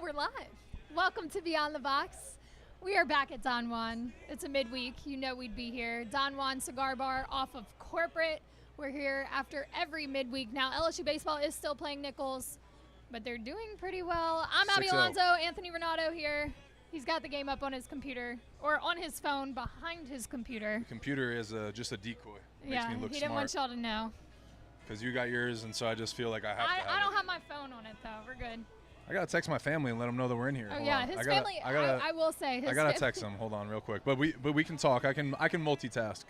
We're live. Welcome to Beyond the Box. We are back at Don Juan. It's a midweek. You know we'd be here. Don Juan Cigar Bar off of Corporate. We're here after every midweek. Now, LSU Baseball is still playing Nicholls, but they're doing pretty well. I'm Abby Alonzo. Anthony Ranaudo here. He's got the game up on his computer, or on his phone behind his computer. The computer is just a decoy. Makes me look he didn't want y'all to know. Because you got yours, and so I just feel like I have to have I don't have my phone on it, though. We're good. I got to text my family and let them know that we're in here. Oh, yeah. His family, I will say. I got to text them. Hold on real quick. But we can talk. I can multitask.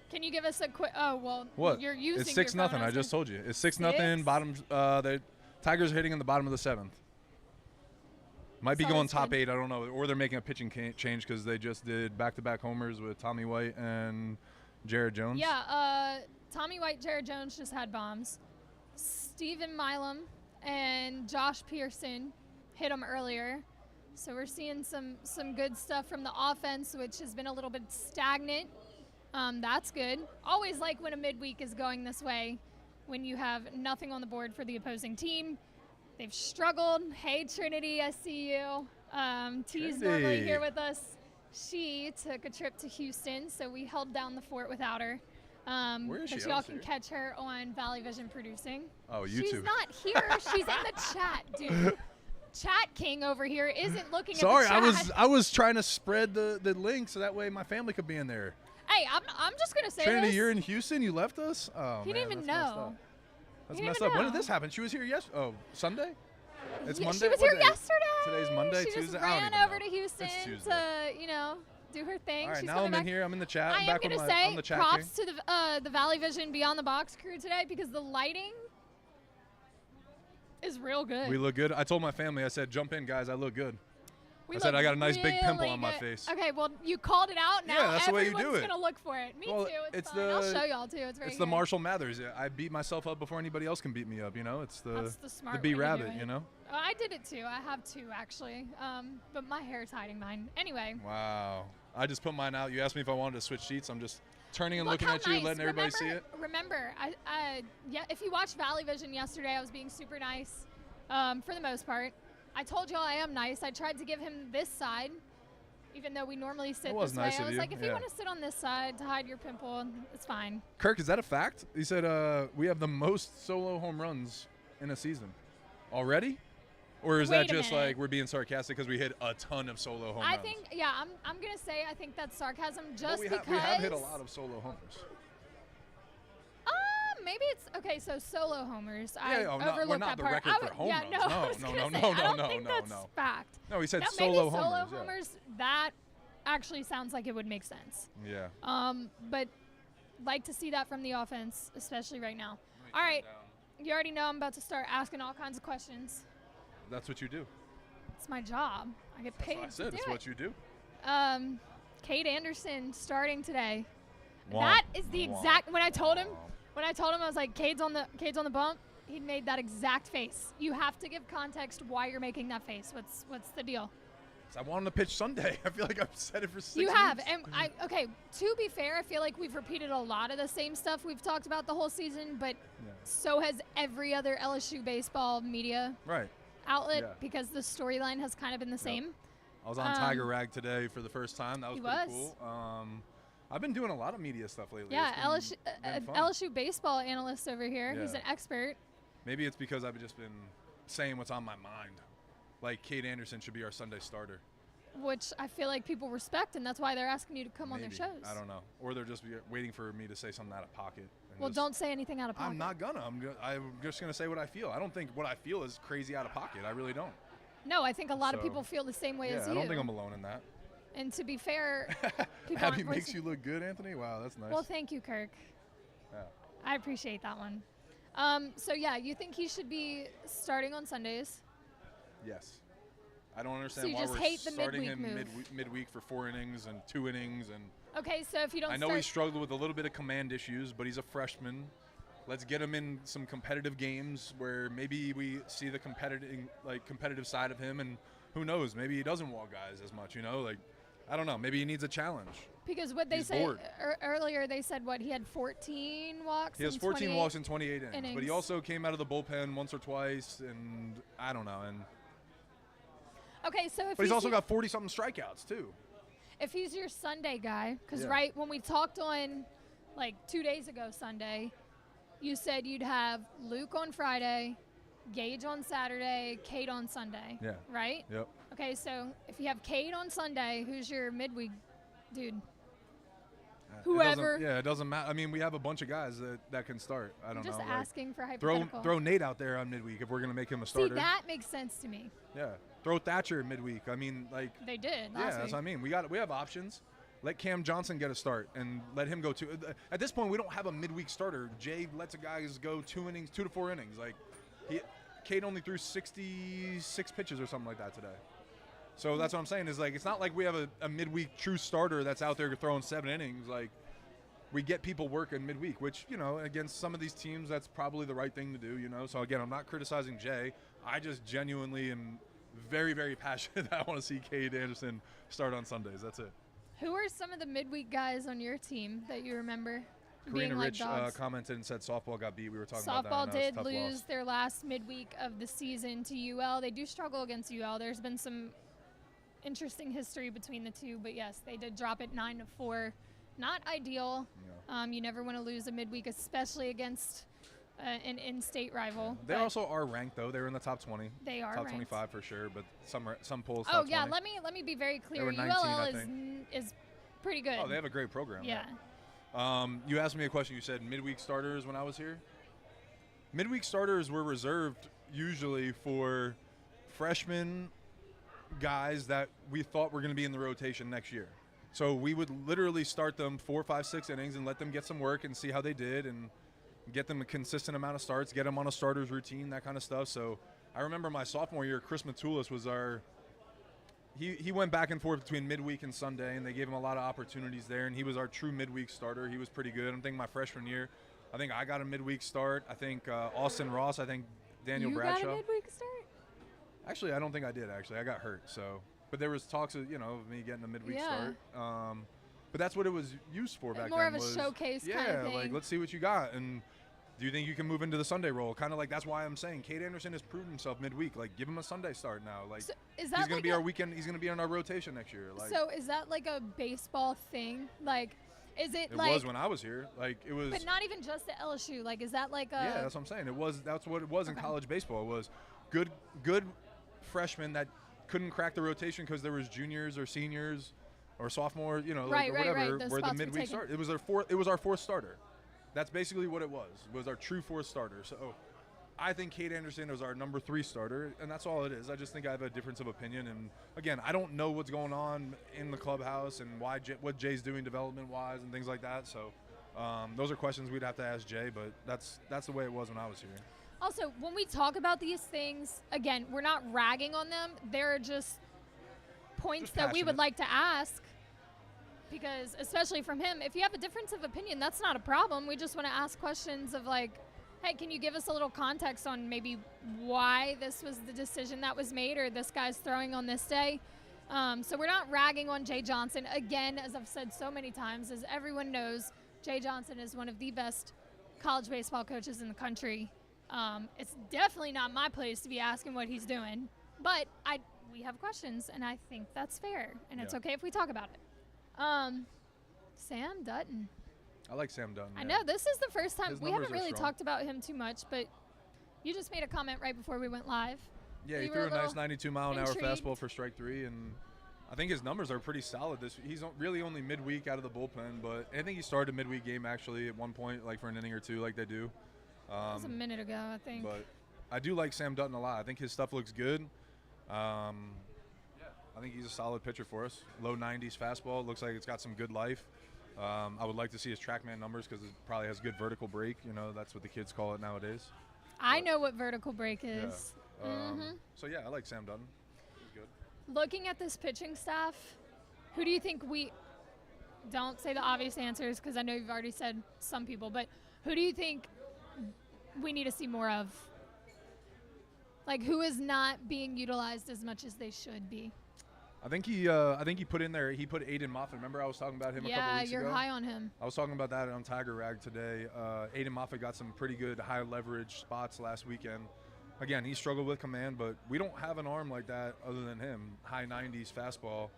Can you give us a quick? Oh, well, what? You're using It's 6-0. I just told you. It's 6-0. Bottom. The Tigers are hitting in the bottom of the 7th. Might be going top 8. I don't know. Or they're making a pitching change because they just did back-to-back homers with Tommy White and Jared Jones. Yeah. Tommy White, Jared Jones just had bombs. Steven Milam and Josh Pearson hit them earlier. So we're seeing some good stuff from the offense, which has been a little bit stagnant. That's good. Always like when a midweek is going this way, when you have nothing on the board for the opposing team. They've struggled. Hey, Trinity, I see you. T's normally here with us. She took a trip to Houston, so we held down the fort without her. Where is she? But y'all can catch her on Valley Vision Producing. Oh, YouTube. She's not here. She's in the chat, dude. Chat King over here isn't looking at the chat. Sorry, I was trying to spread the link so that way my family could be in there. Hey, I'm just gonna say Trinity, this. you're in Houston. You left us. Oh, He didn't even know. That's messed up. When did this happen? She was here Sunday? It's Monday. She was here yesterday. Today's Monday, She Tuesday. just ran over to Houston to, do her thing. All right, She's now I'm back. in here. I'm in the chat. I I'm back am on gonna the say chat. props to the Valley Vision Beyond the Box crew today because the lighting is real good. We look good. I told my family. I said, "Jump in, guys. I look good." I said I got a nice big pimple really on my good. face. Okay, well, you called it out. Now yeah, that's the way you do everyone's it. gonna look for it. Me well, too. It's fine. I'll show y'all too. It's very It's good. the Marshall Mathers. I beat myself up before anybody else can beat me up. It's That's the smart the B way to do rabbit. it. I did it too. I have 2 actually, but my hair's hiding mine. Anyway. Wow. I just put mine out. You asked me if I wanted to switch seats. I'm just turning and Look looking how at you, nice. letting everybody see it. Remember, if you watched Valley Vision yesterday, I was being super nice for the most part. I told y'all I am nice. I tried to give him this side, even though we normally sit this way. I was like, if you want to sit on this side to hide your pimple, it's fine. Kirk, is that a fact? He said we have the most solo home runs in a season already? Or is that just like we're being sarcastic because we hit a ton of solo home runs? I think, I'm going to say I think that's sarcasm just because. We have hit a lot of solo homers. Maybe it's okay. So solo homers. We're not the record for home runs. No. I don't think that's fact. No, he said solo homers. Solo homers. That actually sounds like it would make sense. Yeah. But like to see that from the offense, especially right now. All right, you already know I'm about to start asking all kinds of questions. That's what you do. It's my job. I get paid. That's what I said. It's what you do. Cade Anderson starting today. That is the exact. When I told him, I was like, Cade's on the bump. He made that exact face. You have to give context why you're making that face. What's the deal? I wanted to pitch Sunday. I feel like I've said it for 6 You weeks. have, and to be fair, I feel like we've repeated a lot of the same stuff we've talked about the whole season, but so has every other LSU baseball media outlet because the storyline has kind of been the same. I was on Tiger Rag today for the first time. That was pretty cool. I've been doing a lot of media stuff lately. Yeah, LSU baseball analyst over here. Yeah. He's an expert. Maybe it's because I've just been saying what's on my mind. Like Cade Anderson should be our Sunday starter. Which I feel like people respect, and that's why they're asking you to come on their shows. I don't know. Or they're just waiting for me to say something out of pocket. Well, don't say anything out of pocket. I'm not gonna. I'm just going to say what I feel. I don't think what I feel is crazy out of pocket. I really don't. No, I think a lot of people feel the same way as you. I don't think I'm alone in that. And to be fair, people Abby makes you look good, Anthony. Wow, that's nice. Well, thank you, Kirk. Yeah. I appreciate that one. So, you think he should be starting on Sundays? Yes. I don't understand why we're starting him midweek for 4 innings and 2 innings. Okay, so if you don't I know he struggled with a little bit of command issues, but he's a freshman. Let's get him in some competitive games where maybe we see the competitive side of him, and who knows, maybe he doesn't walk guys as much, I don't know. Maybe he needs a challenge. Because what they said earlier, they said he had 14 walks. He has 14 walks in 28 innings. But he also came out of the bullpen once or twice, and I don't know. And Okay, so if But he's also got 40-something strikeouts, too. if he's your Sunday guy, because Yeah. right when we talked on like 2 days ago Sunday, you said you'd have Luke on Friday, Gage on Saturday, Cade on Sunday. Yeah. Right? Yep. Okay, so if you have Cade on Sunday, who's your midweek dude? Whoever. It doesn't matter. I mean, we have a bunch of guys that can start. I don't I'm just know. asking for hypothetical. Throw Nate out there on midweek if we're going to make him a starter. See, that makes sense to me. Yeah. Throw Thatcher midweek. I mean, like. They did last Yeah, week. that's what I mean. We have options. Let Cam Johnson get a start and let him go too. At this point, we don't have a midweek starter. Jay lets guys go 2 to 4 innings. Like, Cade only threw 66 pitches or something like that today. So that's what I'm saying is, like, it's not like we have a midweek true starter that's out there throwing 7 innings. Like, we get people working midweek, which, you know, against some of these teams, that's probably the right thing to do, you know. So, again, I'm not criticizing Jay. I just genuinely am very, very passionate that I want to see Cade Anderson start on Sundays. That's it. Who are some of the midweek guys on your team that you remember being Karina like Rich dogs? commented and said softball got beat. We were talking about that. Softball did Tough lose loss. their last midweek of the season to UL. They do struggle against UL. There's been some interesting history between the two, but yes, they did drop it 9-4. Not ideal. Yeah. You never want to lose a midweek, especially against an in-state rival. They but also are ranked, though. They were in the top 20. They are top ranked. 25 for sure, but some polls. Oh top yeah, 20. let me be very clear. were 19, ULL I is pretty good. Oh, they have a great program. yeah. You asked me a question. You said midweek starters when I was here. Midweek starters were reserved usually for freshmen guys that we thought were going to be in the rotation next year. So we would literally start them 4, 5, 6 innings and let them get some work and see how they did and get them a consistent amount of starts, get them on a starter's routine, that kind of stuff. So I remember my sophomore year, Chris Matulis was our he went back and forth between midweek and Sunday, and they gave him a lot of opportunities there, and he was our true midweek starter. He was pretty good. I'm thinking my freshman year, I think I got a midweek start. I think Austin Ross, I think Daniel Bradshaw. You got a midweek start? Actually, I don't think I did, actually. I got hurt, so. But there was talks of, of me getting a midweek start. But that's what it was used for back then. More of a showcase kind of thing. Yeah, like, let's see what you got. And do you think you can move into the Sunday role? Kind of like that's why I'm saying Cade Anderson has proven himself midweek. Like, give him a Sunday start now. Like, so is he's that going to be our weekend. He's going to be on our rotation next year. Like, so is that like a baseball thing? Like, is it, it like? It was when I was here. Like, it was. But not even just at LSU. Like, is that like a? Yeah, that's what I'm saying. It was. That's what it was in college baseball. It was good freshmen that couldn't crack the rotation because there was juniors or seniors or sophomore, or whatever, Those where the spots were midweek taken. start. It was our fourth starter. That's basically what it was our true fourth starter. So I think Cade Anderson is our number 3 starter, and that's all it is. I just think I have a difference of opinion. And again, I don't know what's going on in the clubhouse and what Jay's doing development-wise and things like that. So those are questions we'd have to ask Jay, but that's the way it was when I was here. Also, when we talk about these things, again, we're not ragging on them. They're just points that we would like to ask, because especially from him, if you have a difference of opinion, that's not a problem. We just want to ask questions of like, hey, can you give us a little context on maybe why this was the decision that was made, or this guy's throwing on this day? So we're not ragging on Jay Johnson. Again, as I've said so many times, as everyone knows, Jay Johnson is one of the best college baseball coaches in the country. It's definitely not my place to be asking what he's doing, but we have questions, and I think that's fair, and it's okay if we talk about it. Sam Dutton. I like Sam Dutton. I know this is the first time His we haven't numbers are really strong. talked about him too much, but you just made a comment right before we went live. Yeah, he You threw were a nice little 92-mile-an-hour intrigued. fastball for strike 3, and I think his numbers are pretty solid. He's really only midweek out of the bullpen, but I think he started a midweek game actually at one point, like for an inning or two, like they do. That was a minute ago, I think. But I do like Sam Dutton a lot. I think his stuff looks good. I think he's a solid pitcher for us. Low 90s fastball. Looks like it's got some good life. I would like to see his TrackMan numbers because it probably has good vertical break. That's what the kids call it nowadays. I know what vertical break is. Yeah. So, yeah, I like Sam Dutton. He's good. Looking at this pitching staff, who do you think don't say the obvious answers because I know you've already said some people, but who do you think we need to see more of? Like, who is not being utilized as much as they should be? I think he put in there. He put Aiden Moffitt. Remember I was talking about him a couple weeks ago? Yeah, you're high on him. I was talking about that on Tiger Rag today. Aiden Moffitt got some pretty good high leverage spots last weekend. again, he struggled with command, but we don't have an arm like that other than him. High 90s fastball,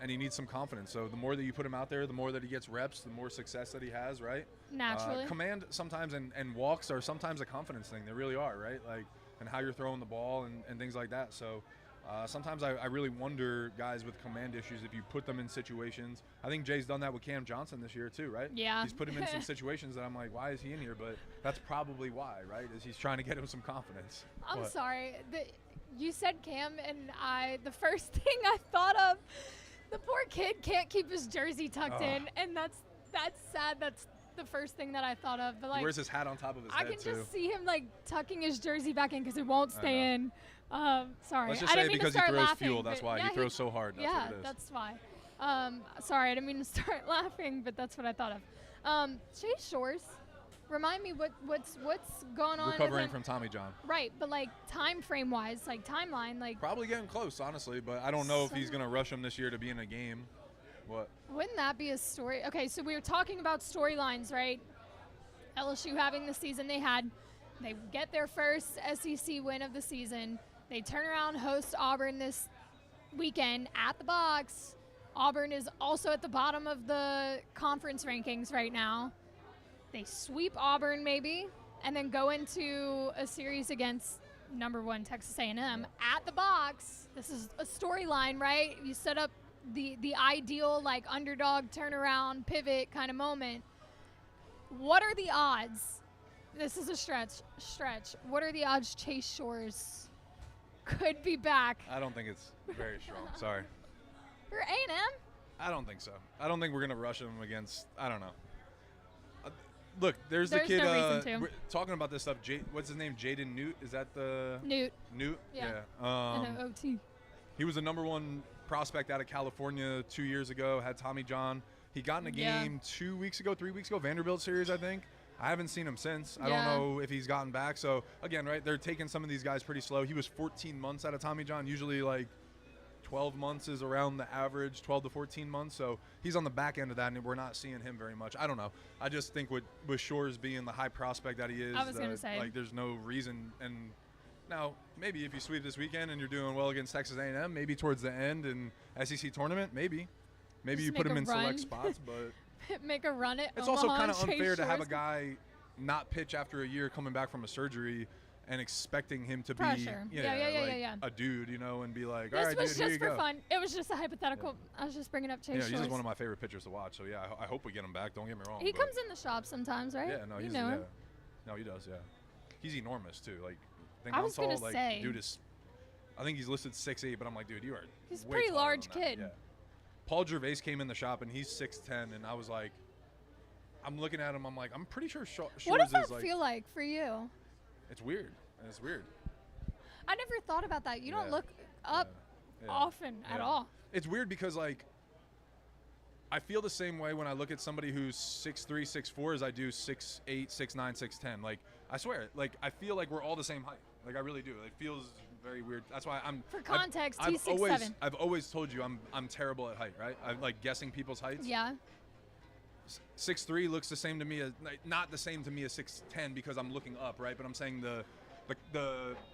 and he needs some confidence. So the more that you put him out there, the more that he gets reps, the more success that he has, right? Naturally. Command sometimes and walks are sometimes a confidence thing. They really are, right? Like, and how you're throwing the ball and things like that. So sometimes I really wonder, guys with command issues, if you put them in situations. I think Jay's done that with Cam Johnson this year too, right? Yeah. He's put him in some situations that I'm like, why is he in here? But that's probably why, right? Is he's trying to get him some confidence. I'm sorry. You said Cam, and the first thing I thought of, the poor kid can't keep his jersey tucked in, and that's sad. That's the first thing that I thought of. But like, he wears his hat on top of his head I can too. just see him like tucking his jersey back in because it won't stay in. Sorry. Let's just I say didn't mean because to he start throws laughing, fuel. That's but why yeah, he throws so hard. That's yeah, what it is. that's why. Sorry, I didn't mean to start laughing, but that's what I thought of. Chase Shores, remind me what's going on with Recovering him? from Tommy John. Right, but like time frame wise, like timeline, like Probably getting close, honestly, but I don't know if he's going to rush him this year to be in a game. What? Wouldn't that be a story? Okay, so we were talking about storylines, right? LSU having the season they had. They get their first SEC win of the season. They turn around, host Auburn this weekend at the box. Auburn is also at the bottom of the conference rankings right now. They sweep Auburn maybe, and then go into a series against number 1 Texas A&M at the box. This is a storyline, right? You set up the ideal like underdog turnaround pivot kind of moment. What are the odds? This is a stretch. What are the odds Chase Shores could be back? I don't think it's very strong. Sorry. For A&M? I don't think so. I don't think we're going to rush him against, I don't know. Look, there's the kid no reason to. we're talking about this stuff. What's his name? Jaden Newt? Is that the Newt. Yeah. OT. He was the number 1 prospect out of California 2 years ago, had Tommy John. He got in a game 3 weeks ago, Vanderbilt series, I think. I haven't seen him since. I don't know if he's gotten back. So, again, right, they're taking some of these guys pretty slow. He was 14 months out of Tommy John. Usually, like, 12 months is around the average, 12 to 14 months. So he's on the back end of that, and we're not seeing him very much. I don't know. I just think with Shores being the high prospect that he is, I was going to say. like, there's no reason. And now, maybe if you sweep this weekend and you're doing well against Texas A&M, maybe towards the end in SEC tournament, maybe Just you put him in select spots, but make a run at it's Omaha also kind of and Chase unfair to have a Shores. guy not pitch after a year coming back from a surgery and expecting him to Pressure. be Yeah. a dude, and be like, all This right, was dude, here just you for go. fun. It was just a hypothetical. I was just bringing up Chase Shores. He's just one of my favorite pitchers to watch. So yeah, I hope we get him back. Don't get me wrong. He but comes in the shop sometimes, right? Yeah, no, you he's know him. No, he does. Yeah, he's enormous too. Like, I was gonna like, say. dude is. I think he's listed 6'8", but I'm like, dude, you are. He's a way pretty taller large than that. kid. Yeah. Paul Gervais came in the shop and he's 6'10", and I was like, I'm looking at him. I'm like, I'm pretty sure Shores What does that is like. feel like for you? It's weird. It's weird. I never thought about that. You don't Yeah. look up Yeah. often at all. It's weird because, like, I feel the same way when I look at somebody who's 6'3", 6'4", as I do 6'8", 6'9", 6'10". Like, I swear, like, I feel like we're all the same height. Like, I really do. It feels very weird. That's why I'm. For context, I've he's 6'7". I've always told you I'm terrible at height, right? I'm like guessing people's heights. Yeah. 6'3" looks the same to me as not the same to me as 6'10" because I'm looking up, right? But I'm saying the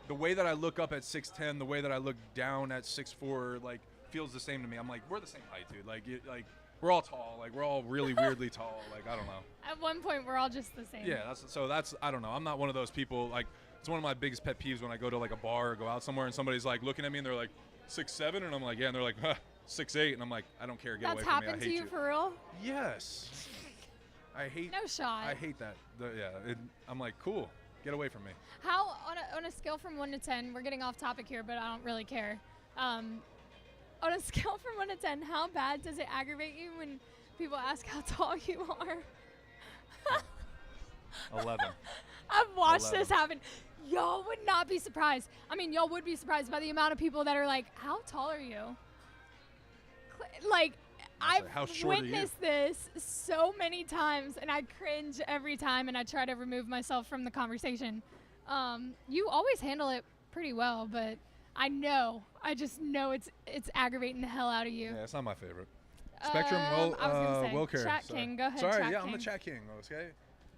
way that I look up at 6'10", the way that I look down at 6'4", like feels the same to me. I'm like, we're the same height, dude. Like we're all tall. Like we're all really weirdly tall. Like I don't know. At one point, we're all just the same. Yeah, that's I don't know. I'm not one of those people. Like it's one of my biggest pet peeves when I go to like a bar or go out somewhere and somebody's like looking at me and they're like 6'7", and I'm like, yeah, and they're like 6'8", and I'm like, I don't care. Get That's away from me. I happened hate to you for real? Yes. I hate. No shot. I hate that. I'm like, cool. Get away from me. How on a scale from 1 to 10? We're getting off topic here, but I don't really care. On a scale from 1 to 10, how bad does it aggravate you when people ask how tall you are? 11. I've watched 11. this happen. Y'all would not be surprised. I mean, y'all would be surprised by the amount of people that are like, how tall are you? Like, I've how short are you? witnessed this so many times, and I cringe every time, and I try to remove myself from the conversation. You always handle it pretty well, but I just know it's aggravating the hell out of you. Yeah, it's not my favorite. Spectrum, I was gonna say, Wilker. Chat Sorry. King, go ahead, Sorry, Chat yeah, I'm King. the chat king, okay?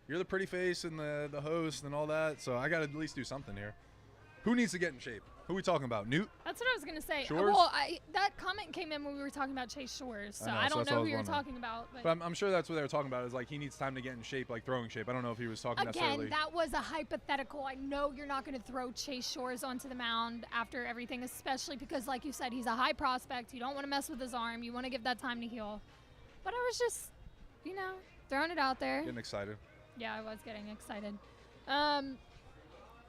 You're the pretty face and the host and all that, so I got to at least do something here. Who needs to get in shape? Who are we talking about? Newt? That's what I was going to say. Shores? Well, that comment came in when we were talking about Chase Shores, so I don't know who you're talking about. But I'm sure that's what they were talking about, is like he needs time to get in shape, like throwing shape. I don't know if he was talking necessarily. Again, that was a hypothetical. I know you're not going to throw Chase Shores onto the mound after everything, especially because, like you said, he's a high prospect. You don't want to mess with his arm. You want to give that time to heal. But I was just, throwing it out there. Getting excited. Yeah, I was getting excited. Do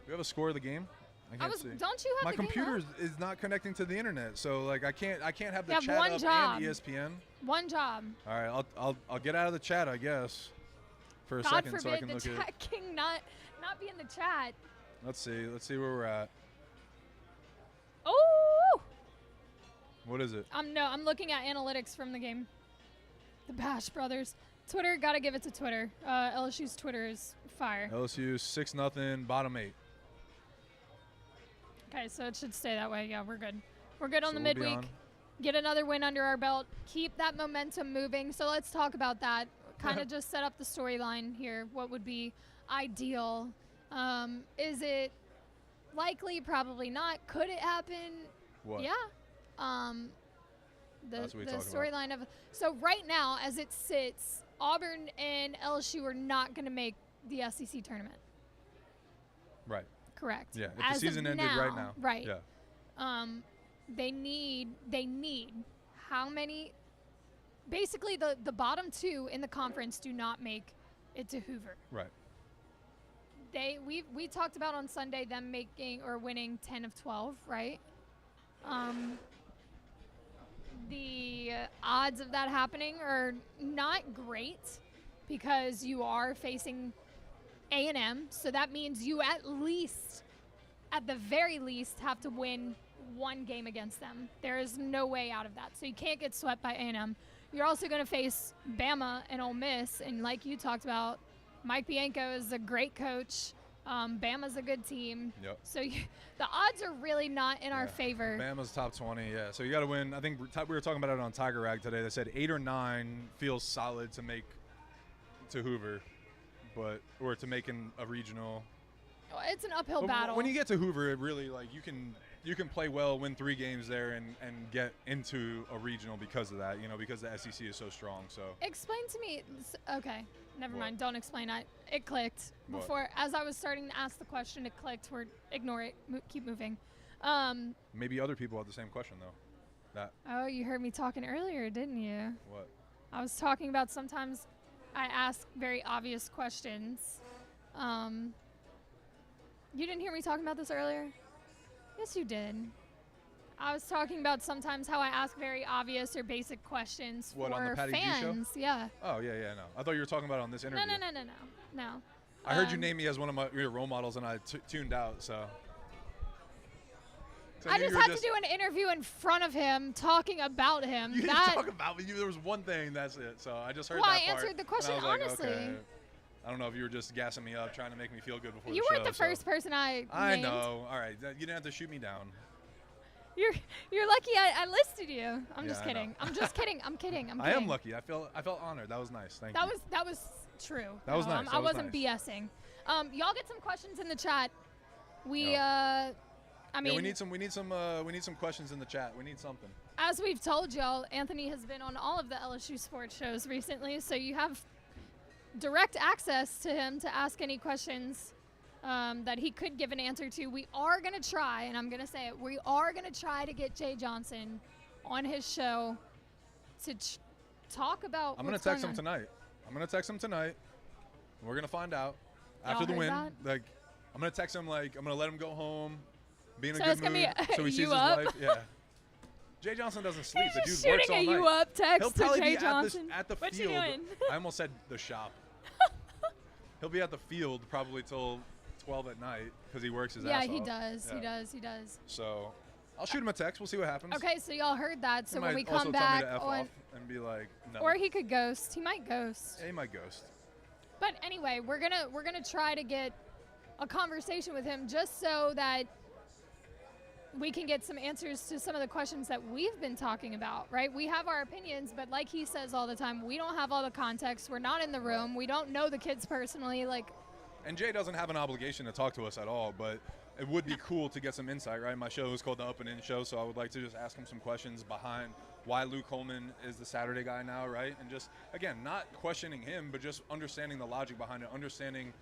you have a score of the game? I can't see. Don't you have my the game computer up? is not connecting to the internet, so like I can't have the You have chat one up job. and ESPN. One job. All right, I'll get out of the chat, I guess, for a God second, forbid so I can the look at it. chat king not be in the chat. Let's see where we're at. Oh! What is it? I'm looking at analytics from the game. The Bash Brothers. Twitter, gotta give it to Twitter. LSU's Twitter is fire. LSU 6-0, bottom 8. Okay, so it should stay that way. Yeah, we're good. We're good on the So we'll be midweek. on. Get another win under our belt. Keep that momentum moving. So let's talk about that. Kind of just set up the storyline here. What would be ideal? Is it likely? Probably not. Could it happen? What? Yeah. That's what we The talk about. storyline of so right now, as it sits, Auburn and LSU are not going to make the SEC tournament. Right. Correct. Yeah. If As the season of ended right now. Right. Yeah. They need how many? Basically, the bottom two in the conference do not make it to Hoover. Right. We talked about on Sunday them making or winning 10 of 12, right? The odds of that happening are not great because you are facing A&M, so that means you at the very least, have to win one game against them. There is no way out of that. So you can't get swept by A&M. You're also going to face Bama and Ole Miss, and like you talked about, Mike Bianco is a great coach. Bama's a good team. Yep. So the odds are really not in our favor. Bama's top 20, yeah. So you got to win. I think we were talking about it on Tiger Rag today. They said 8 or 9 feels solid to make to Hoover, or to make in a regional. It's an uphill battle. When you get to Hoover, it really you can play well, win 3 games there, and get into a regional because of that. Because the SEC is so strong. So explain to me. Okay, never What? mind. Don't explain. It clicked What? before as I was starting to ask the question. It clicked. Ignore it. Keep moving. maybe other people have the same question though. Oh, you heard me talking earlier, didn't you? What? I was talking about sometimes I ask very obvious questions. You didn't hear me talking about this earlier? Yes, you did. I was talking about sometimes how I ask very obvious or basic questions What, for on the Patty G show? fans. Yeah. Oh yeah, no. I thought you were talking about it on this interview. No. I heard you name me as one of your role models, and I tuned out. So. I just had to do an interview in front of him, talking about him. You didn't talk about me. There was one thing. That's it. So I just heard that part. I answered the question and I was honestly. Like, okay. I don't know if you were just gassing me up, trying to make me feel good before You the show. weren't the first person I named. know. All right. You didn't have to shoot me down. You're lucky I listed you. I'm just I kidding. know. I'm just kidding. I'm kidding. I am lucky. I felt honored. That was nice. Thank you. That was true. That was nice. I wasn't BSing. Y'all get some questions in the chat. We we need some questions in the chat. We need something. As we've told y'all, Anthony has been on all of the LSU sports shows recently, so you have direct access to him to ask any questions that he could give an answer to. We are going to try, and I'm going to say it, we are going to try to get Jay Johnson on his show to talk about I'm going to text him tonight. We're going to find out after the win. That? I'm going to text him, I'm going to let him go home, be in a So good it's gonna mood, be so he sees you his up? wife. Yeah. Jay Johnson doesn't sleep. He's The just dude works shooting all a night. you up text He'll to probably Jay be Johnson. at the What you field. doing? I almost said the shop. He'll be at the field probably till 12 at night because he works his ass off. Yeah, he does. So I'll shoot him a text. We'll see what happens. Okay, so y'all heard that. So He when might we also come tell me back to F on, off and be like, no. or he could ghost. He might ghost. Yeah, he might ghost. But anyway, we're gonna try to get a conversation with him just so that we can get some answers to some of the questions that we've been talking about, right? We have our opinions, but like he says all the time, we don't have all the context. We're not in the room. We don't know the kids personally. And Jay doesn't have an obligation to talk to us at all, but it would be cool to get some insight, right? My show is called the Up and In Show, so I would like to just ask him some questions behind why Luke Coleman is the Saturday guy now, right? And just, again, not questioning him, but just understanding the logic behind it, understanding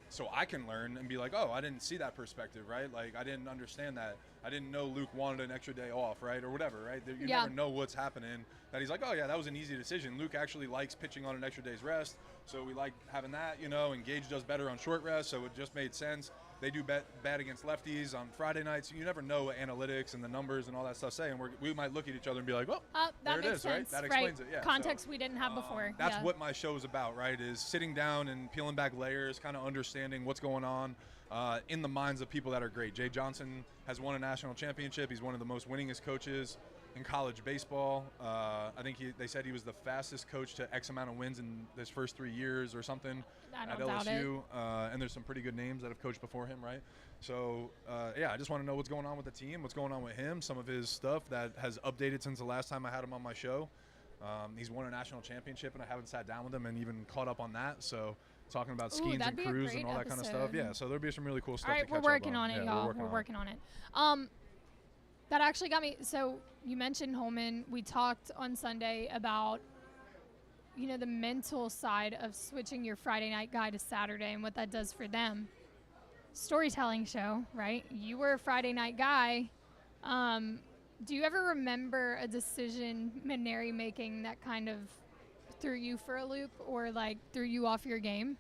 so I can learn and be like, oh, I didn't see that perspective, right? Like, I didn't understand that. I didn't know Luke wanted an extra day off, right? Or whatever, right? You never know what's happening. That he's like, oh, yeah, that was an easy decision. Luke actually likes pitching on an extra day's rest, so we like having that, you know, and Gage does better on short rest, so it just made sense. They do bad against lefties on Friday nights. You never know what analytics and the numbers and all that stuff say, and we might look at each other and be like, well, there it is, sense, right? That explains it, yeah. Context we didn't have before. That's what my show is about, right, is sitting down and peeling back layers, kind of understanding what's going on in the minds of people that are great. Jay Johnson has won a national championship. He's one of the most winningest coaches in college baseball. I think they said he was the fastest coach to X amount of wins in his first 3 years or something at LSU. And there's some pretty good names that have coached before him, right? So, I just want to know what's going on with the team, what's going on with him, some of his stuff that has updated since the last time I had him on my show. He's won a national championship, and I haven't sat down with him and even caught up on that. So, talking about schemes and crews and all that kind of stuff. Yeah, so there'll be some really cool stuff to catch up on. We're working on it, y'all. We're working on it. That actually got me. So you mentioned Holman. We talked on Sunday about, you know, the mental side of switching your Friday night guy to Saturday and what that does for them. Storytelling show, right? You were a Friday night guy. Do you ever remember a decision Maneri making that kind of threw you for a loop or like threw you off your game?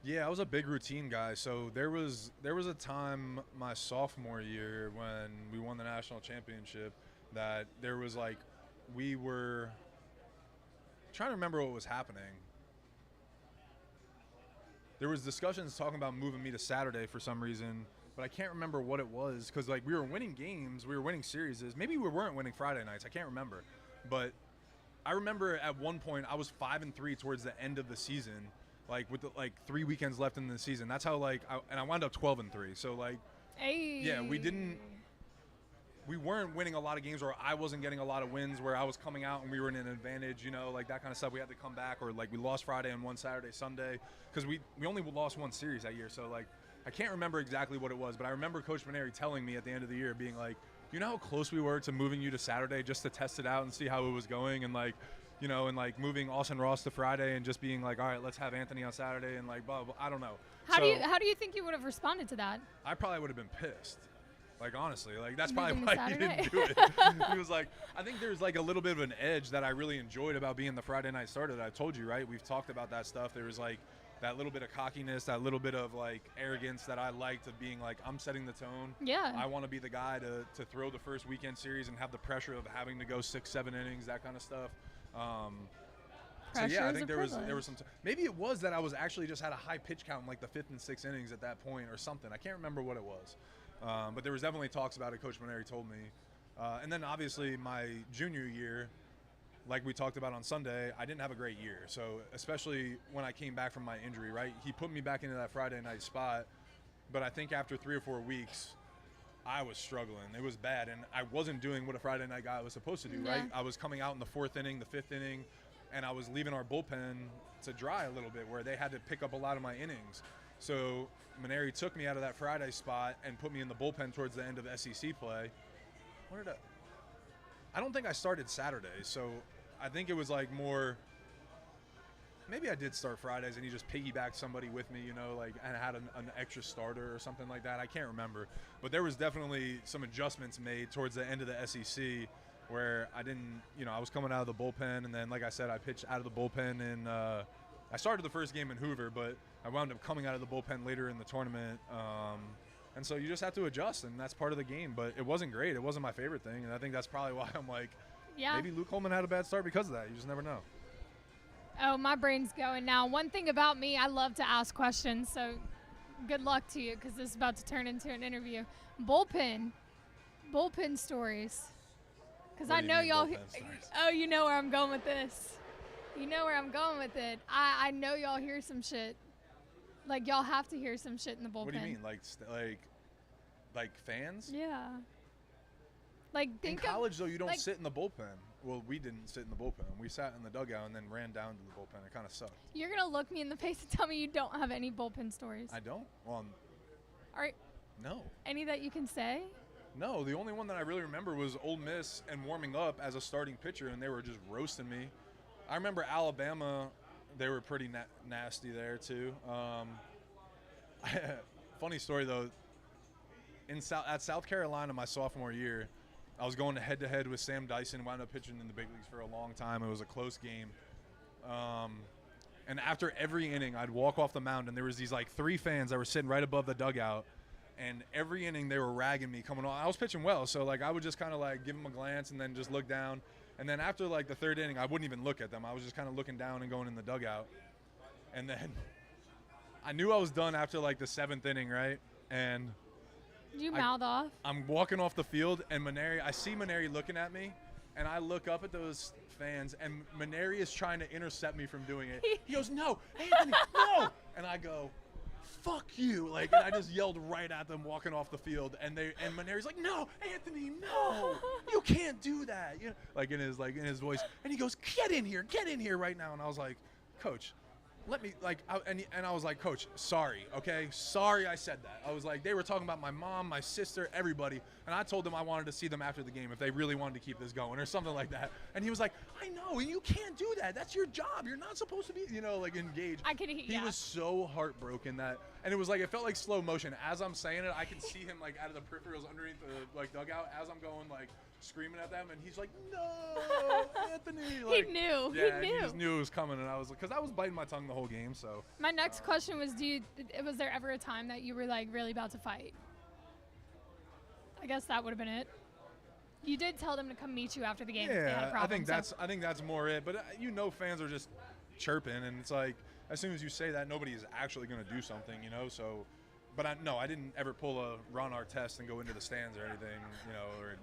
Yeah, I was a big routine guy. So there was a time my sophomore year when we won the national championship that there was like we were trying to remember what was happening. There was discussions talking about moving me to Saturday for some reason, but I can't remember what it was because like we were winning games, we were winning series. Maybe we weren't winning Friday nights. I can't remember, but I remember at one point I was 5-3 towards the end of the season. Like with 3 weekends left in the season, that's how I wound up 12-3. So like, yeah, we weren't winning a lot of games, or I wasn't getting a lot of wins where I was coming out and we were in an advantage, you know, like that kind of stuff. We had to come back, or like we lost Friday and won Saturday, Sunday, because we only lost one series that year. So like, I can't remember exactly what it was, but I remember Coach Maneri telling me at the end of the year, being like, you know how close we were to moving you to Saturday just to test it out and see how it was going, and like. You know, and like moving Austin Ross to Friday and just being like, all right, let's have Anthony on Saturday and like, blah, blah, I don't know. How do you think you would have responded to that? I probably would have been pissed. Like, honestly, like that's probably why he didn't do it. He was like, I think there's like a little bit of an edge that I really enjoyed about being the Friday night starter that I told you, right? We've talked about that stuff. There was like that little bit of cockiness, that little bit of like arrogance that I liked of being like, I'm setting the tone. Yeah. I want to be the guy to throw the first weekend series and have the pressure of having to go 6-7 innings, that kind of stuff. So yeah, I think there was some. Maybe it was that I was actually just had a high pitch count in like the 5th and 6th innings at that point or something. I can't remember what it was, but there was definitely talks about it. Coach Maneri told me, and then obviously my junior year, like we talked about on Sunday, I didn't have a great year. So especially when I came back from my injury, right? He put me back into that Friday night spot, but I think after 3 or 4 weeks, I was struggling. It was bad, and I wasn't doing what a Friday night guy was supposed to do, right? I was coming out in the 4th inning, the 5th inning, and I was leaving our bullpen to dry a little bit where they had to pick up a lot of my innings. So Maneri took me out of that Friday spot and put me in the bullpen towards the end of SEC play. I don't think I started Saturday, so I think it was like more – maybe I did start Fridays and he just piggybacked somebody with me, you know, like, and had an extra starter or something like that. I can't remember. But there was definitely some adjustments made towards the end of the SEC where I didn't, you know, I was coming out of the bullpen, and then, like I said, I pitched out of the bullpen, and I started the first game in Hoover, but I wound up coming out of the bullpen later in the tournament. And so you just have to adjust, and that's part of the game. But it wasn't great. It wasn't my favorite thing, and I think that's probably why I'm like, maybe Luke Coleman had a bad start because of that. You just never know. Oh, my brain's going now. One thing about me, I love to ask questions, so good luck to you because this is about to turn into an interview. Bullpen stories. Because I know y'all. Oh, you know where I'm going with this. You know where I'm going with it. I know y'all hear some shit. Like, y'all have to hear some shit in the bullpen. What do you mean? Like fans? Yeah. Like, think in college, though, you don't sit in the bullpen. Well, we didn't sit in the bullpen. We sat in the dugout and then ran down to the bullpen. It kind of sucked. You're going to look me in the face and tell me you don't have any bullpen stories. I don't? Well, no. Any that you can say? No, the only one that I really remember was Ole Miss and warming up as a starting pitcher, and they were just roasting me. I remember Alabama, they were pretty nasty there too. Funny story though, at South Carolina my sophomore year, I was going head-to-head with Sam Dyson, wound up pitching in the big leagues for a long time. It was a close game. And after every inning, I'd walk off the mound, and there was these, like, 3 fans that were sitting right above the dugout. And every inning, they were ragging me coming on. I was pitching well, so, like, I would just kind of, like, give them a glance and then just look down. And then after, like, the 3rd inning, I wouldn't even look at them. I was just kind of looking down and going in the dugout. And then I knew I was done after, like, the 7th inning, right? And you mouth off? I'm walking off the field, and I see Maneri looking at me, and I look up at those fans, and Maneri is trying to intercept me from doing it. He goes, "No, Anthony, no!" And I go, "Fuck you!" Like, and I just yelled right at them walking off the field, and Maneri's like, "No, Anthony, no, you can't do that," you know, like in his voice, and he goes, get in here right now." And I was like, "Coach, let me," like, and I was like, "Coach, sorry, okay? Sorry I said that." I was like, they were talking about my mom, my sister, everybody, and I told them I wanted to see them after the game if they really wanted to keep this going or something like that. And he was like, "I know, and you can't do that. That's your job. You're not supposed to be, like, engaged." I could hear. He was so heartbroken and it was like, it felt like slow motion. As I'm saying it, I can see him, like, out of the peripherals underneath the, like, dugout as I'm going, like, screaming at them, and he's like, "No, Anthony!" Like, he knew. Yeah, he knew. He just knew it was coming, and I was like, because I was biting my tongue the whole game. So my next question was, was there ever a time that you were, like, really about to fight? I guess that would have been it. You did tell them to come meet you after the game if they had a problem. I think that's more it. But fans are just chirping, and it's like, as soon as you say that, nobody is actually going to do something, So, but I didn't ever pull a Ron Artest and go into the stands or anything, or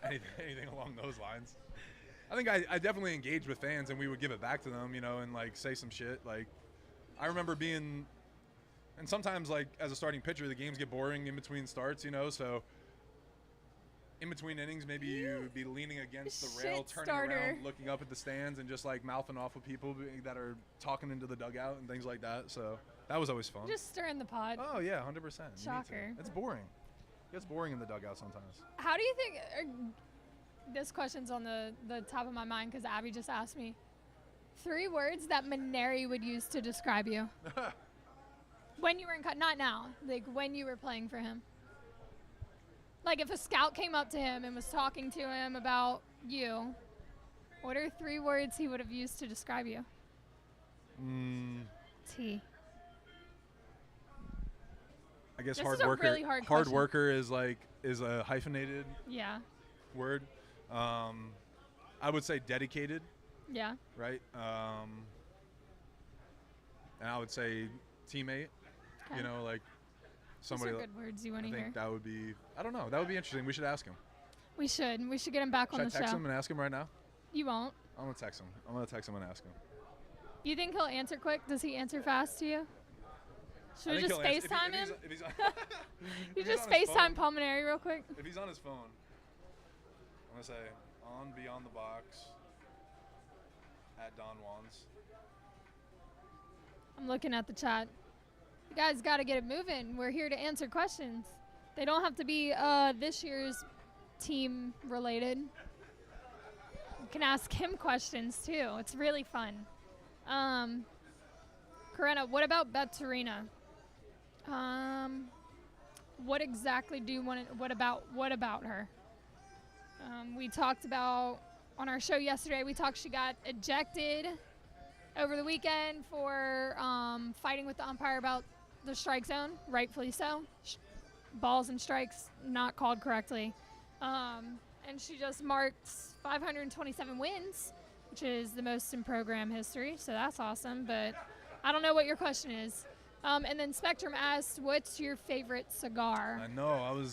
anything along those lines. I think I definitely engaged with fans, and we would give it back to them, and, like, say some shit. Like, I remember being, and sometimes, like, as a starting pitcher, the games get boring in between starts, so in between innings, maybe you would be leaning against the rail, turning around, looking up at the stands, and just, like, mouthing off with people that are talking into the dugout and things like that. So that was always fun. Just stirring the pot. Oh, yeah, 100%. Shocker. It's boring. It gets boring in the dugout sometimes. How do you think this question's on the top of my mind because Abby just asked me. 3 words that Maneri would use to describe you. When you were not now, like when you were playing for him. Like if a scout came up to him and was talking to him about you, what are 3 words he would have used to describe you? T. I guess this hard is a worker. Really hard worker is a hyphenated word. I would say dedicated. Yeah. Right. And I would say teammate. Okay. Like somebody. Those are good words you want to hear. I think that would be. I don't know. That would be interesting. We should ask him. We should. We should get him back on the show. Should I text him and ask him right now? You won't. I'm gonna text him. I'm gonna text him and ask him. You think he'll answer quick? Does he answer fast to you? Should we just FaceTime him? You just FaceTime Pulmonary real quick? If he's on his phone, I'm going to say, on Beyond the Box at Don Juan's. I'm looking at the chat. You guys got to get it moving. We're here to answer questions. They don't have to be this year's team related. You can ask him questions, too. It's really fun. Corinna, what about Betterina? What exactly do you want to, what about her? We talked about on our show yesterday, she got ejected over the weekend for fighting with the umpire about the strike zone, rightfully so. Balls and strikes not called correctly. And she just marked 527 wins, which is the most in program history, so that's awesome. But I don't know what your question is. And then Spectrum asked, what's your favorite cigar? I know.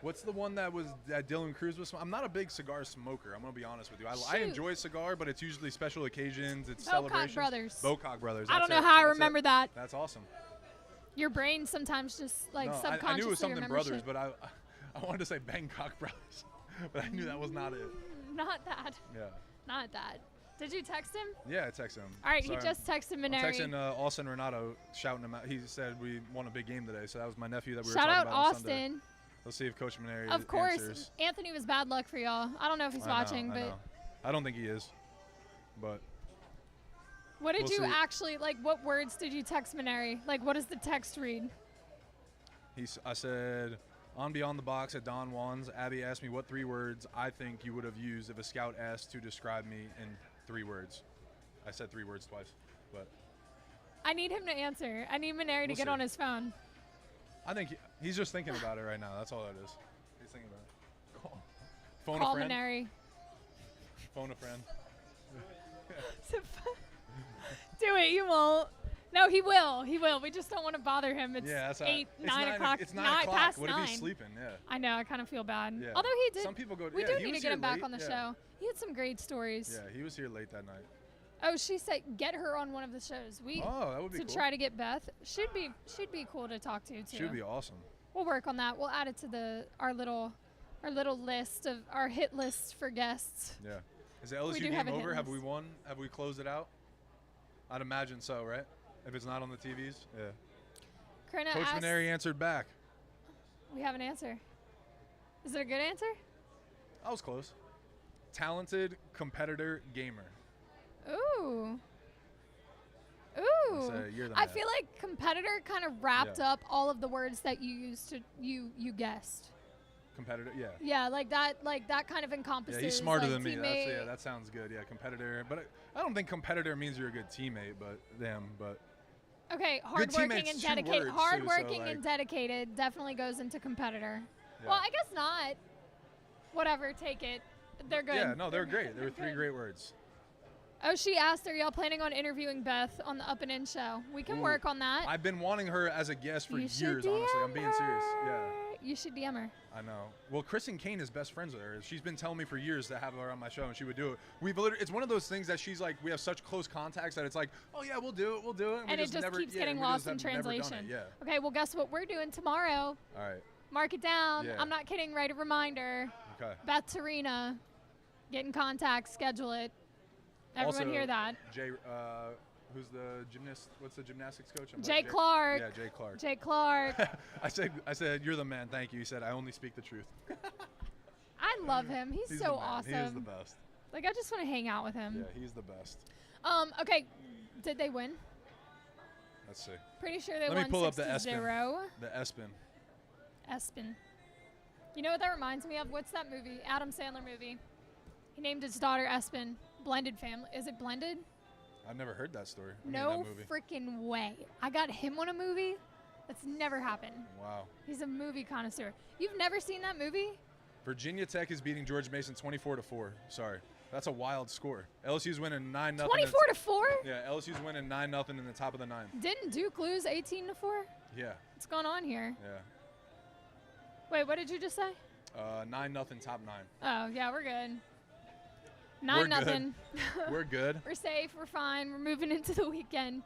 What's the one that Dylan Cruz was? I'm not a big cigar smoker. I'm going to be honest with you. I enjoy cigar, but it's usually special occasions. It's celebrations. Bocock Brothers. I don't know how I remember that. That's awesome. Your brain sometimes just subconsciously I knew it was something brothers, shit. but I wanted to say Bangkok Brothers, but I knew that was not it. not that. Yeah. Not that. Did you text him? Yeah, I texted him. All right, Sorry, he just texted I'm Maneri. texting Austin Ranaudo, shouting him out. He said we won a big game today, so that was my nephew that we were Shout talking out about on Sunday. Austin. Let's see if Coach Maneri Of course, answers. Anthony was bad luck for y'all. I don't know if he's watching, I but know. I don't think he is, but what did we'll you see. actually, like, what words did you text Maneri? Like, what does the text read? I said, on Beyond the Box at Don Juan's, Abby asked me what 3 words I think you would have used if a scout asked to describe me in 3 words. I said 3 words twice, but I need him to answer. I need Maneri to We'll get see. on his phone. I think he's just thinking about it right now. That's all that is. He's thinking about it. Phone Call a friend. Maneri. Phone a friend. Do it. You won't. No, he will. He will. We just don't want to bother him. It's Yeah, that's 8, it's 9 o'clock. It's 9 o'clock. Past What 9. if he's sleeping? Yeah. I know. I kind of feel bad. Yeah. Although he did. Some people go. We yeah, do he need to was get here him back late, on the yeah. show. He had some great stories. Yeah, he was here late that night. Oh, she said get her on one of the shows. That would be to cool. try to get Beth. Should be cool to talk to too. Should be awesome. We'll work on that. We'll add it to our little list of our hit list for guests. Yeah. Is the We LSU do have game a hit over? Have we list. won? Have we closed it out? I'd imagine so, right? If it's not on the TVs. Yeah. Karina Coach asked, Maneri answered back. we have an answer. Is it a good answer? I was close. Talented competitor gamer. Ooh. So Ooh. you're the I man. feel like competitor kind of wrapped Yeah. up all of the words that you used to you guessed. Competitor, yeah. Yeah, like that kind of encompasses. Yeah, he's smarter like, than me. teammate. That sounds good. Yeah, competitor. But I don't think competitor means you're a good teammate. But but Okay, Good hardworking teammates, and 2 dedicated. words, too, Hardworking so, and dedicated definitely goes into competitor. yeah. Well, I guess not. Whatever, take it. They're good. Yeah, no, they're great. There were 3 good. great words. Oh, she asked, are y'all planning on interviewing Beth on the Up and In show? We can Ooh, work on that. I've been wanting her as a guest for You years, should honestly. I'm being DM serious. her. Yeah, You should DM her. I know. Well, Kristen Kane is best friends with her. She's been telling me for years to have her on my show, and she would do it. It's one of those things that she's like, we have such close contacts that it's like, oh yeah, we'll do it. And it just keeps getting lost in translation. Yeah. Okay, well, guess what we're doing tomorrow? All right. Mark it down. Yeah. I'm not kidding. Write a reminder. Okay. Beth Tarina. Get in contact. Schedule it. Everyone Also, hear that. Jay, who's the gymnast? What's the gymnastics coach? Jay Clark. Yeah, Jay Clark. Jay Clark. I said, you're the man. Thank you. He said, I only speak the truth. I love him. He's He's so the man. awesome. He is the best. Like, I just want to hang out with him. Yeah, he's the best. Okay. Did they win? Let's see. Pretty sure they Let me won pull up 6-0. the ESPN. The ESPN. Espen. You know what that reminds me of? What's that movie? Adam Sandler movie. He named his daughter Espen. Blended family. Is it blended? I've never heard that story. No that movie. freaking way. I got him on a movie? That's never happened. Wow. He's a movie connoisseur. You've never seen that movie? Virginia Tech is beating George Mason 24-4. Sorry. That's a wild score. LSU's winning 9-0. 24-4? Yeah, LSU's winning 9-0 in the top of the 9th. Didn't Duke lose 18-4? Yeah. What's going on here? Yeah. Wait, what did you just say? 9-0 top 9. Oh, yeah, we're good. We're 9-0. We're good. We're safe. We're fine. We're moving into the weekend.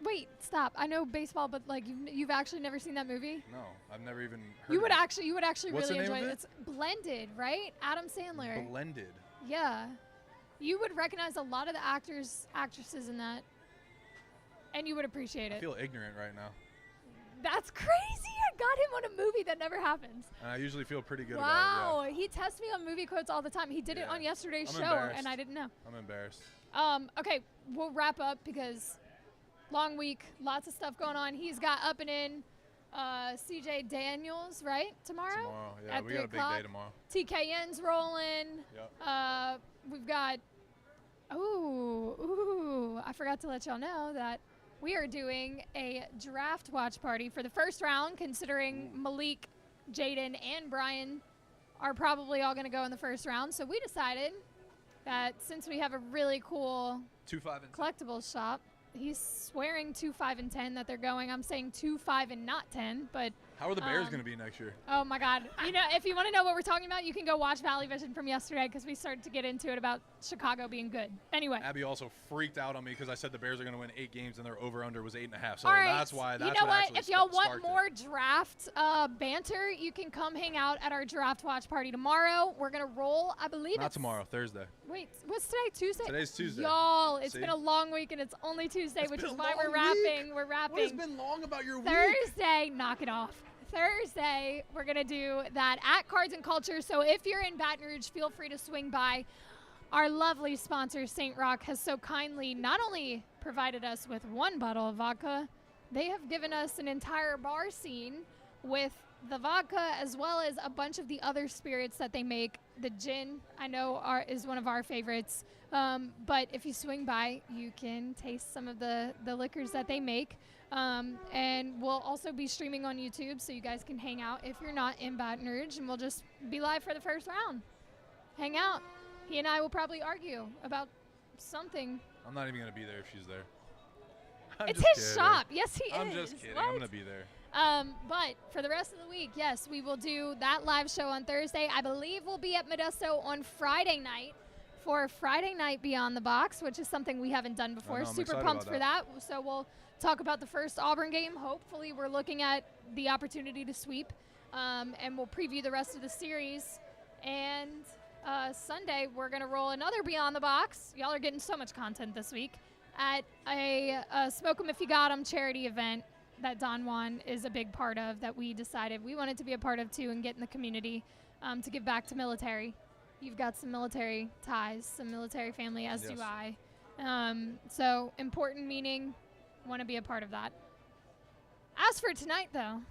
Wait, stop. I know baseball, but like you've actually never seen that movie? No, I've never even heard You would of it. actually What's really the name enjoy of it. it? It's Blended, right? Adam Sandler. Blended. Yeah. You would recognize a lot of the actresses in that. And you would appreciate I it. feel ignorant right now. That's crazy. I got him on a movie that never happens. And I usually feel pretty good Wow. about it. He tests me on movie quotes all the time. He did it Yeah. on yesterday's I'm show, embarrassed. and I didn't know. I'm embarrassed. Okay, we'll wrap up because long week, lots of stuff going on. He's got Up and In, CJ Daniels, right? Tomorrow? Tomorrow. Yeah, at we 3 got a big o'clock. day tomorrow. TKN's rolling. Yep. We've got, I forgot to let y'all know that we are doing a draft watch party for the first round, considering Malik, Jaden, and Brian are probably all going to go in the first round. So we decided that since we have a really cool 2, 5, and 10. collectibles shop, he's swearing 2, 5, and 10 that they're going. I'm saying 2, 5, and not 10, but How are the Bears going to be next year? Oh, my God. You know, if you want to know what we're talking about, you can go watch Valley Vision from yesterday because we started to get into it about Chicago being good. Anyway. Abby also freaked out on me because I said the Bears are going to win 8 games and their over-under was 8.5. So all right. that's why. That's you know what? If y'all want more it. draft banter, you can come hang out at our draft watch party tomorrow. We're going to roll, I believe Not tomorrow, Thursday. Wait, what's today? Tuesday? Today's Tuesday. Y'all, it's been a long week and it's only Tuesday, which is why we're wrapping. We're wrapping. What has been long about your week? Thursday, knock it off. Thursday, we're going to do that at Cards and Culture. So if you're in Baton Rouge, feel free to swing by. Our lovely sponsor, St. Rock, has so kindly not only provided us with 1 bottle of vodka, they have given us an entire bar scene with the vodka as well as a bunch of the other spirits that they make. The gin, I know, is one of our favorites. But if you swing by, you can taste some of the liquors that they make. And we'll also be streaming on YouTube, so you guys can hang out if you're not in Baton Rouge, and we'll just be live for the first round. Hang out. He and I will probably argue about something. I'm not even going to be there if she's there. It's his shop. Yes, he is. I'm just kidding. What? I'm going to be there. But for the rest of the week, yes, we will do that live show on Thursday. I believe we'll be at Modesto on Friday night for Friday Night Beyond the Box, which is something we haven't done before. Super pumped for that. So we'll talk about the first Auburn game. Hopefully we're looking at the opportunity to sweep, and we'll preview the rest of the series. And Sunday we're going to roll another Beyond the Box. Y'all are getting so much content this week at a Smoke 'em If You Got 'em charity event that Don Juan is a big part of, that we decided we wanted to be a part of too and get in the community to give back to military. You've got some military ties, some military family, as do I. So important meaning, want to be a part of that. As for tonight, though,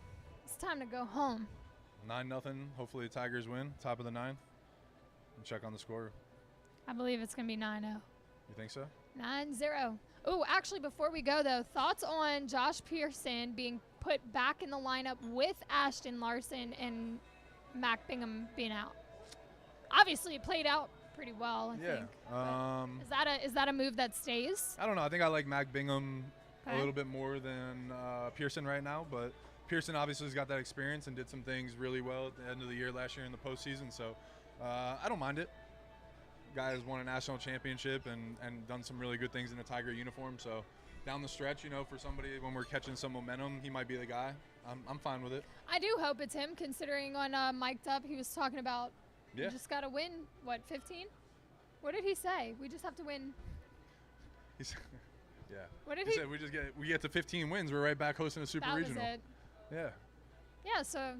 it's time to go home. 9-0. Hopefully the Tigers win, top of the 9th. And check on the score. I believe it's going to be 9-0. You think so? 9-0. Oh, actually, before we go, though, thoughts on Josh Pearson being put back in the lineup with Ashton Larson and Mac Bingham being out? Obviously, it played out pretty well, I think. Is that a move that stays? I don't know. I think I like Mac Bingham a little bit more than Pearson right now, but Pearson obviously has got that experience and did some things really well at the end of the year last year in the postseason, so I don't mind it. Guy has won a national championship and done some really good things in a Tiger uniform, so down the stretch, you know, for somebody when we're catching some momentum, he might be the guy. I'm fine with it. I do hope it's him, considering on Mic'd Up he was talking about you just got to win, 15? What did he say? We just have to win. Yeah. What did he said? We get to 15 wins. We're right back hosting a super regional. That was it. Yeah. Yeah, so